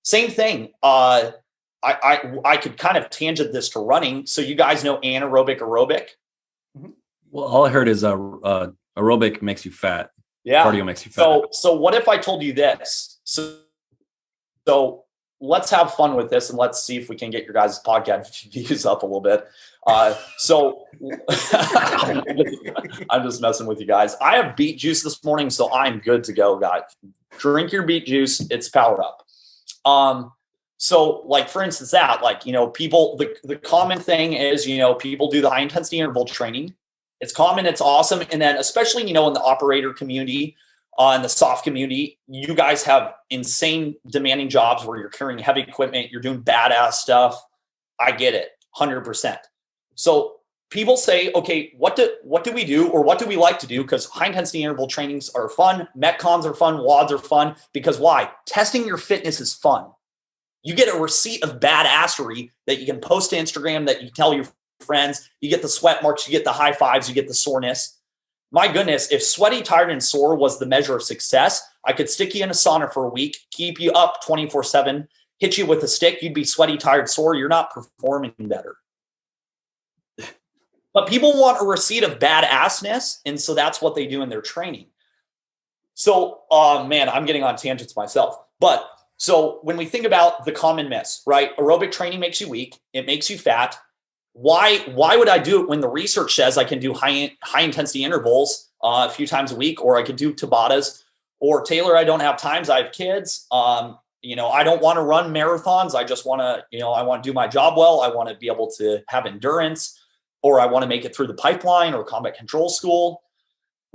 Same thing. I could kind of tangent this to running. So you guys know anaerobic, aerobic? Well, all I heard is aerobic makes you fat. Yeah. Cardio makes you fat. So what if I told you this? So let's have fun with this, and let's see if we can get your guys' podcast views up a little bit. So I'm just messing with you guys. I have beet juice this morning, so I'm good to go, guys. Drink your beet juice. It's power up. So like, for instance, that like, people, the common thing is, people do the high intensity interval training. It's common. It's awesome. And then especially, in the operator community, in the soft community, you guys have insane demanding jobs where you're carrying heavy equipment. You're doing badass stuff. I get it 100%. So people say, okay, what do we do, or what do we like to do? Because high intensity interval trainings are fun. Metcons are fun. WODs are fun. Because why? Testing your fitness is fun. You get a receipt of badassery that you can post to Instagram, that you tell your friends. You get the sweat marks, you get the high fives, you get the soreness. My goodness, if sweaty, tired, and sore was the measure of success, I could stick you in a sauna for a week, keep you up 24/7, hit you with a stick, you'd be sweaty, tired, sore. You're not performing better. But people want a receipt of badassness, and so that's what they do in their training. So, man, I'm getting on tangents myself. But so when we think about the common myths, right? Aerobic training makes you weak. It makes you fat. Why would I do it when the research says I can do high intensity intervals a few times a week, or I could do Tabatas, or Taylor, I don't have times. I have kids. I don't want to run marathons. I just want to, I want to do my job well. I want to be able to have endurance, or I want to make it through the pipeline or combat control school.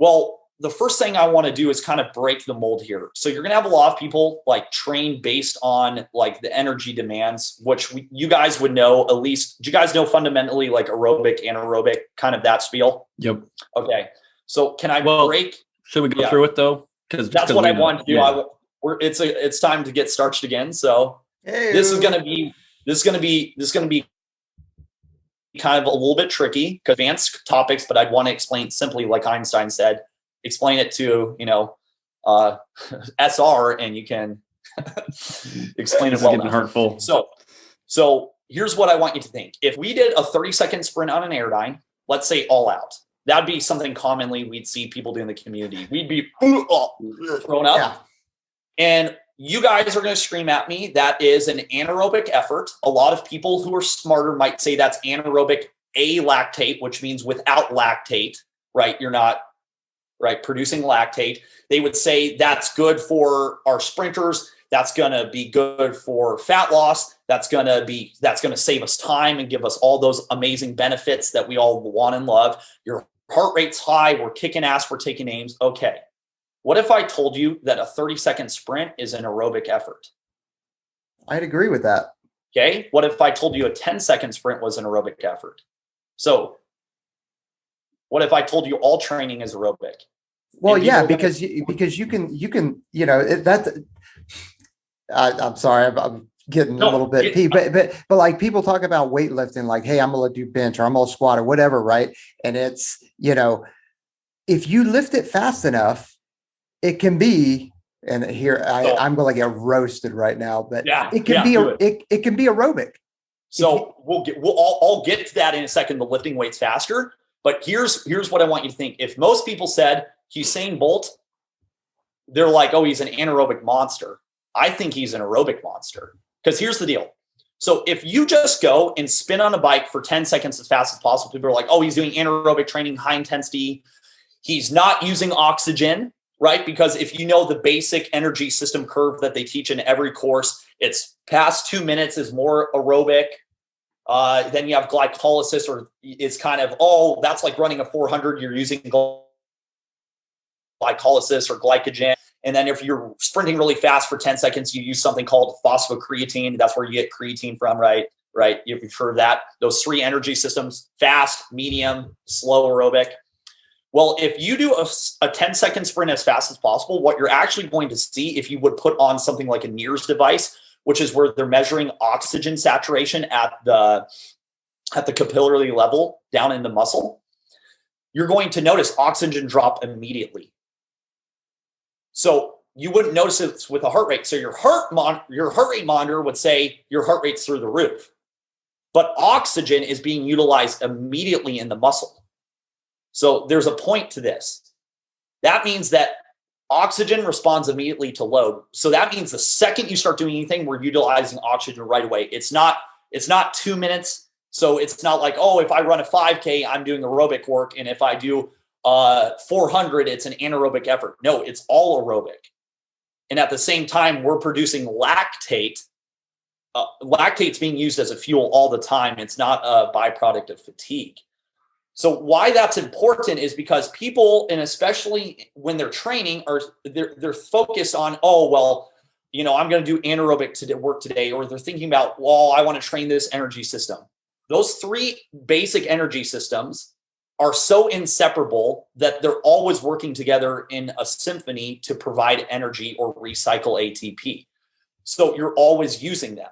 Well, the first thing I want to do is kind of break the mold here. So you're going to have a lot of people like train based on like the energy demands, which you guys would know at least. Do you guys know fundamentally like aerobic, anaerobic, kind of that spiel? Yep. Okay. So can I break? Should we go through it though? Because that's what I want to do. Yeah. It's time to get starched again. So this is going to be kind of a little bit tricky, advanced topics, but I'd want to explain simply, like Einstein said. Explain it to, SR, and you can explain it well. Getting hurtful. So here's what I want you to think. If we did a 30-second sprint on an Airdyne, let's say all out, that'd be something commonly we'd see people do in the community. We'd be thrown up. Yeah. And you guys are going to scream at me. That is an anaerobic effort. A lot of people who are smarter might say that's anaerobic alactate, which means without lactate, right? You're not producing lactate. They would say that's good for our sprinters. That's going to be good for fat loss. That's going to save us time and give us all those amazing benefits that we all want and love. Your heart rate's high. We're kicking ass. We're taking aims. Okay. What if I told you that a 30-second sprint is an aerobic effort? I'd agree with that. Okay. What if I told you a 10-second sprint was an aerobic effort? So what if I told you all training is aerobic? Well, yeah, because you can, I'm sorry, I'm getting a little bit pee, but like people talk about weightlifting, like, hey, I'm going to do bench or I'm going to squat or whatever. Right. And it's, if you lift it fast enough, it can be, and here I'm going to get roasted right now, but it can be aerobic. So I'll get to that in a second, the lifting weights faster. But here's what I want you to think. If most people said Usain Bolt, they're like, oh, he's an anaerobic monster. I think he's an aerobic monster. Because here's the deal. So if you just go and spin on a bike for 10 seconds as fast as possible, people are like, oh, he's doing anaerobic training, high intensity. He's not using oxygen, right? Because if you know the basic energy system curve that they teach in every course, it's past 2 minutes is more aerobic. Then you have glycolysis, or it's kind of, that's like running a 400, you're using glycolysis or glycogen. And then if you're sprinting really fast for 10 seconds, you use something called phosphocreatine. That's where you get creatine from, right? You've heard of that. Those three energy systems: fast, medium, slow aerobic. Well, if you do a 10-second sprint as fast as possible, what you're actually going to see, if you would put on something like a NIRS device, which is where they're measuring oxygen saturation at the capillary level down in the muscle, you're going to notice oxygen drop immediately. So you wouldn't notice it with a heart rate. So your heart rate monitor would say your heart rate's through the roof. But oxygen is being utilized immediately in the muscle. So there's a point to this. That means that oxygen responds immediately to load. So that means the second you start doing anything, we're utilizing oxygen right away. It's not 2 minutes. So it's not like, oh, if I run a 5K, I'm doing aerobic work. And if I do 400, it's an anaerobic effort. No, it's all aerobic. And at the same time, we're producing lactate. Lactate's being used as a fuel all the time. It's not a byproduct of fatigue. So why that's important is because people, and especially when they're training, they're focused on, oh, well, I'm going to do anaerobic work today, or they're thinking about, well, I want to train this energy system. Those three basic energy systems are so inseparable that they're always working together in a symphony to provide energy or recycle ATP. So you're always using them.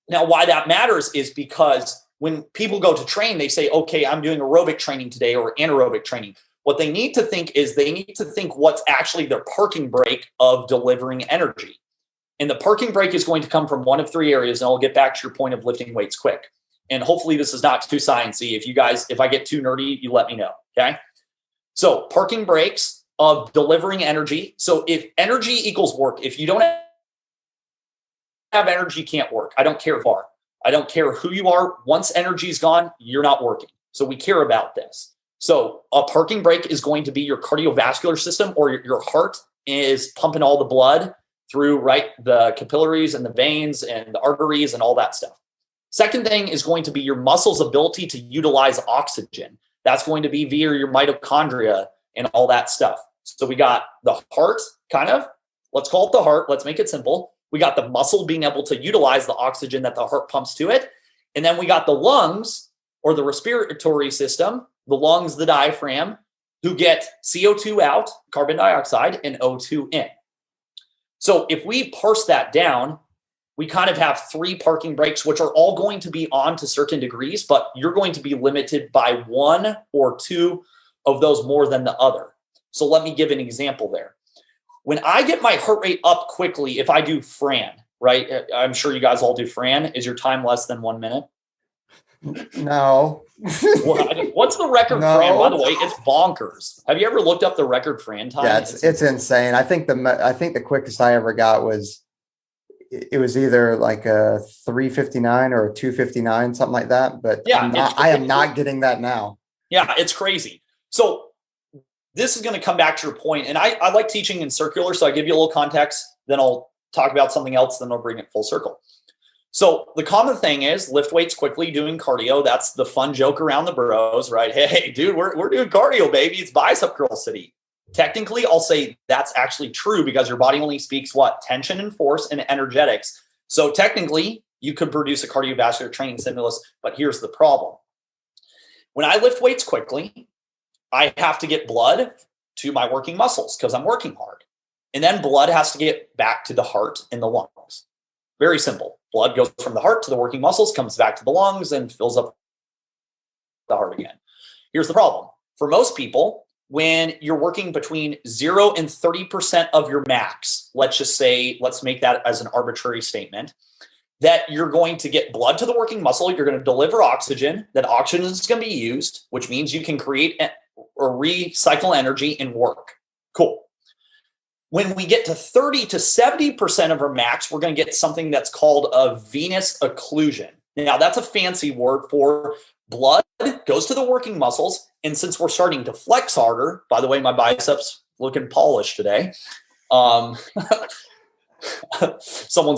Now, why that matters is because when people go to train, they say, okay, I'm doing aerobic training today or anaerobic training. What they need to think is they need to think what's actually their parking brake of delivering energy. And the parking brake is going to come from one of three areas. And I'll get back to your point of lifting weights quick. And hopefully this is not too sciencey. If I get too nerdy, you let me know. Okay. So parking brakes of delivering energy. So if energy equals work, if you don't have energy, you can't work. I don't care who you are. I don't care who you are. Once energy is gone, you're not working. So we care about this. So a parking brake is going to be your cardiovascular system, or your heart is pumping all the blood through, right, the capillaries and the veins and the arteries and all that stuff. Second thing is going to be your muscles' ability to utilize oxygen. That's going to be via your mitochondria and all that stuff. So we got the heart, kind of, let's call it the heart. Let's make it simple. We got the muscle being able to utilize the oxygen that the heart pumps to it. And then we got the lungs, or the respiratory system, the lungs, the diaphragm, who get CO2 out, carbon dioxide, and O2 in. So if we parse that down, we kind of have three parking brakes, which are all going to be on to certain degrees, but you're going to be limited by one or two of those more than the other. So let me give an example there. When I get my heart rate up quickly, if I do Fran, right? I'm sure you guys all do Fran. Is your time less than 1 minute? No. What's the record Fran? By the way, it's bonkers. Have you ever looked up the record Fran time? Yeah, it's insane. I think the quickest I ever got was, it was either like a 3:59 or a 2:59, something like that. But yeah, I am not getting that now. Yeah, it's crazy. So this is going to come back to your point. And I like teaching in circular. So I give you a little context, then I'll talk about something else, then I'll bring it full circle. So the common thing is lift weights quickly, doing cardio. That's the fun joke around the bros, right? Hey, dude, we're doing cardio, baby. It's bicep curl city. Technically, I'll say that's actually true because your body only speaks what? Tension and force and energetics. So technically, you could produce a cardiovascular training stimulus, but here's the problem. When I lift weights quickly, I have to get blood to my working muscles because I'm working hard. And then blood has to get back to the heart and the lungs. Very simple. Blood goes from the heart to the working muscles, comes back to the lungs, and fills up the heart again. Here's the problem. For most people, when you're working between 0 and 30% of your max, let's make that as an arbitrary statement, that you're going to get blood to the working muscle, you're going to deliver oxygen, that oxygen is going to be used, which means you can create or recycle energy and work. Cool. When we get to 30 to 70% of our max, we're going to get something that's called a venous occlusion. Now, that's a fancy word for blood goes to the working muscles. And since we're starting to flex harder, by the way, my biceps looking polished today. Someone's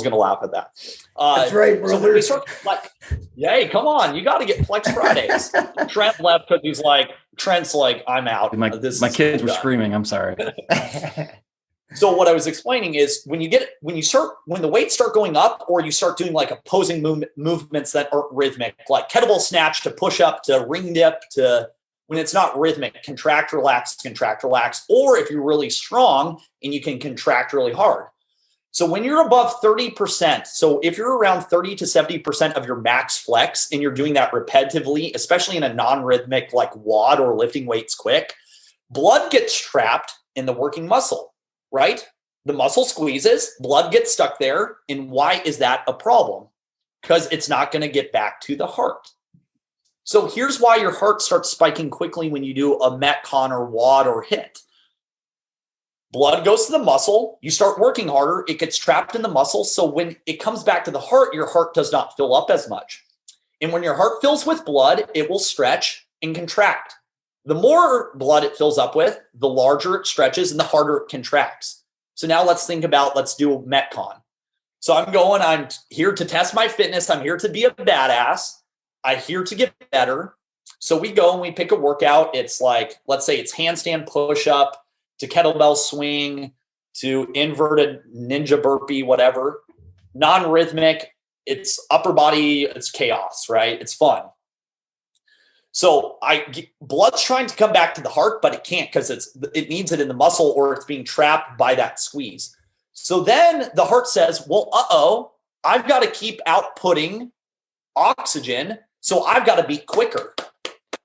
going to laugh at that. That's right, brother. So when we start yay, come on. You got to get Flex Fridays. Trent left because Trent's like, I'm out. My kids were screaming. I'm sorry. So what I was explaining is when the weights start going up, or you start doing like opposing movements that aren't rhythmic, like kettlebell snatch to push up to ring dip to when it's not rhythmic, contract, relax. Or if you're really strong and you can contract really hard. So when you're above 30%, so if you're around 30 to 70% of your max flex and you're doing that repetitively, especially in a non-rhythmic like WOD or lifting weights quick, blood gets trapped in the working muscle, right? The muscle squeezes, blood gets stuck there. And why is that a problem? Because it's not going to get back to the heart. So here's why your heart starts spiking quickly when you do a Metcon or WOD or HIIT. Blood goes to the muscle, you start working harder, it gets trapped in the muscle. So when it comes back to the heart, your heart does not fill up as much. And when your heart fills with blood, it will stretch and contract. The more blood it fills up with, the larger it stretches and the harder it contracts. So now let's do a Metcon. So I'm here to test my fitness. I'm here to be a badass. I'm here to get better. So we go and we pick a workout. It's like, let's say it's handstand push-up to kettlebell swing to inverted ninja burpee, whatever. Non-rhythmic, it's upper body, it's chaos, right? It's fun. So blood's trying to come back to the heart, but it can't because it needs it in the muscle or it's being trapped by that squeeze. So then the heart says, well, I've got to keep outputting oxygen. So I've got to be quicker,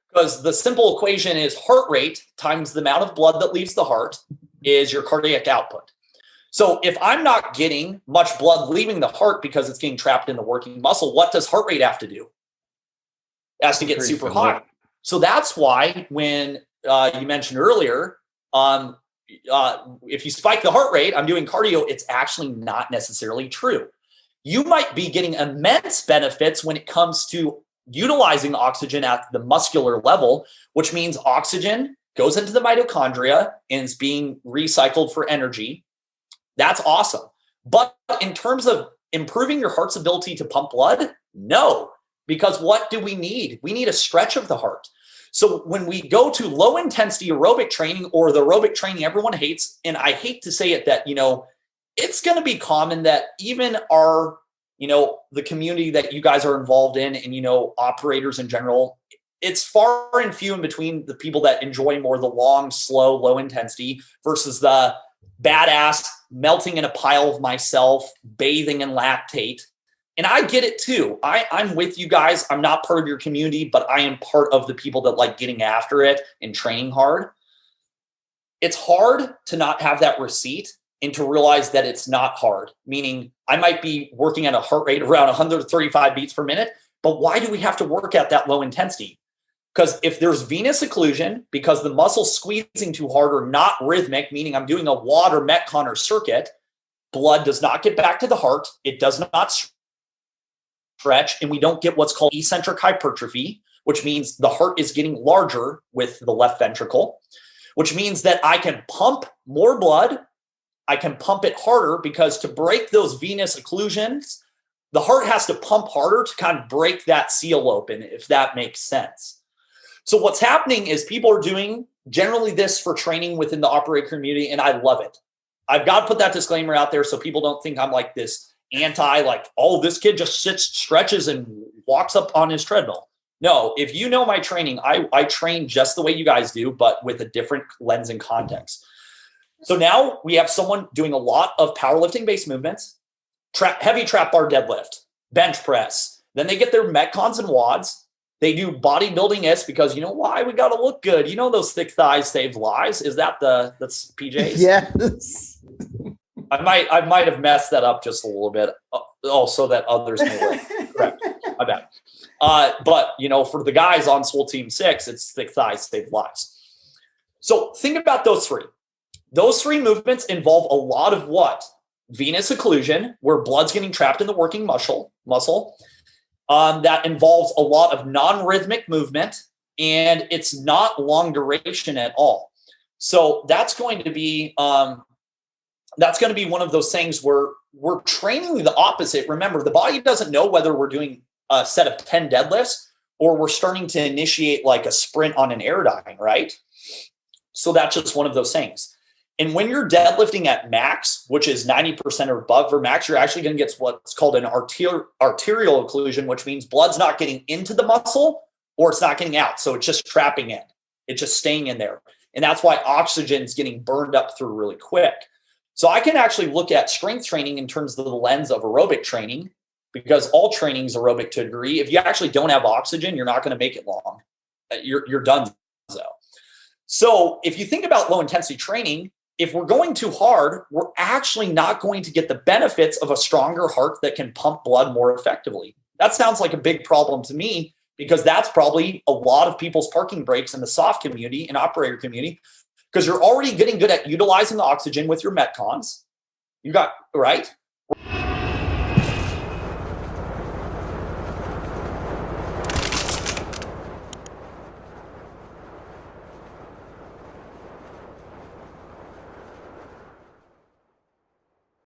because the simple equation is heart rate times the amount of blood that leaves the heart is your cardiac output. So if I'm not getting much blood leaving the heart because it's getting trapped in the working muscle, what does heart rate have to do? It has to get super high. So that's why when you mentioned earlier, if you spike the heart rate, I'm doing cardio, it's actually not necessarily true. You might be getting immense benefits when it comes to utilizing oxygen at the muscular level, which means oxygen goes into the mitochondria and is being recycled for energy. That's awesome. But in terms of improving your heart's ability to pump blood, no. Because what do we need? We need a stretch of the heart. So when we go to low intensity aerobic training, or the aerobic training everyone hates, and I hate to say it, that, it's going to be common that even our, the community that you guys are involved in and, operators in general, it's far and few in between the people that enjoy more the long, slow, low intensity versus the badass melting in a pile of myself, bathing in lactate. And I get it too. I'm with you guys. I'm not part of your community, but I am part of the people that like getting after it and training hard. It's hard to not have that receipt and to realize that it's not hard. Meaning I might be working at a heart rate around 135 beats per minute, but why do we have to work at that low intensity? Because if there's venous occlusion, because the muscle's squeezing too hard or not rhythmic, meaning I'm doing a WOD or Metcon or circuit, blood does not get back to the heart. It does not stretch, and we don't get what's called eccentric hypertrophy, which means the heart is getting larger with the left ventricle, which means that I can pump more blood. I can pump it harder, because to break those venous occlusions, the heart has to pump harder to kind of break that seal open, if that makes sense. So what's happening is people are doing generally this for training within the operator community, and I love it. I've got to put that disclaimer out there so people don't think I'm like this this kid just sits, stretches, and walks up on his treadmill. No, if you know my training, I train just the way you guys do, but with a different lens and context. So now we have someone doing a lot of powerlifting based movements, heavy trap bar deadlift, bench press. Then they get their Metcons and WODs. They do bodybuilding because you know why? We got to look good. You know, those thick thighs save lives. Is that that's PJ's? Yes. I might have messed that up just a little bit, so that others may learn. Correct. My bad. But for the guys on Swole Team 6, it's thick thighs save lives. So think about those three. Those three movements involve a lot of what? Venous occlusion, where blood's getting trapped in the working muscle. That involves a lot of non-rhythmic movement, and it's not long duration at all. So that's going to be one of those things where we're training the opposite. Remember, the body doesn't know whether we're doing a set of 10 deadlifts or we're starting to initiate like a sprint on an aerodyne, right? So that's just one of those things. And when you're deadlifting at max, which is 90% or above for max, you're actually going to get what's called an arterial occlusion, which means blood's not getting into the muscle or it's not getting out. So it's just trapping in. It's just staying in there. And that's why oxygen is getting burned up through really quick. So I can actually look at strength training in terms of the lens of aerobic training, because all training is aerobic to a degree. If you actually don't have oxygen, you're not going to make it long. You're done. So if you think about low intensity training, if we're going too hard, we're actually not going to get the benefits of a stronger heart that can pump blood more effectively. That sounds like a big problem to me, because that's probably a lot of people's parking brakes in the soft community and operator community, because you're already getting good at utilizing the oxygen with your metcons. You got, right?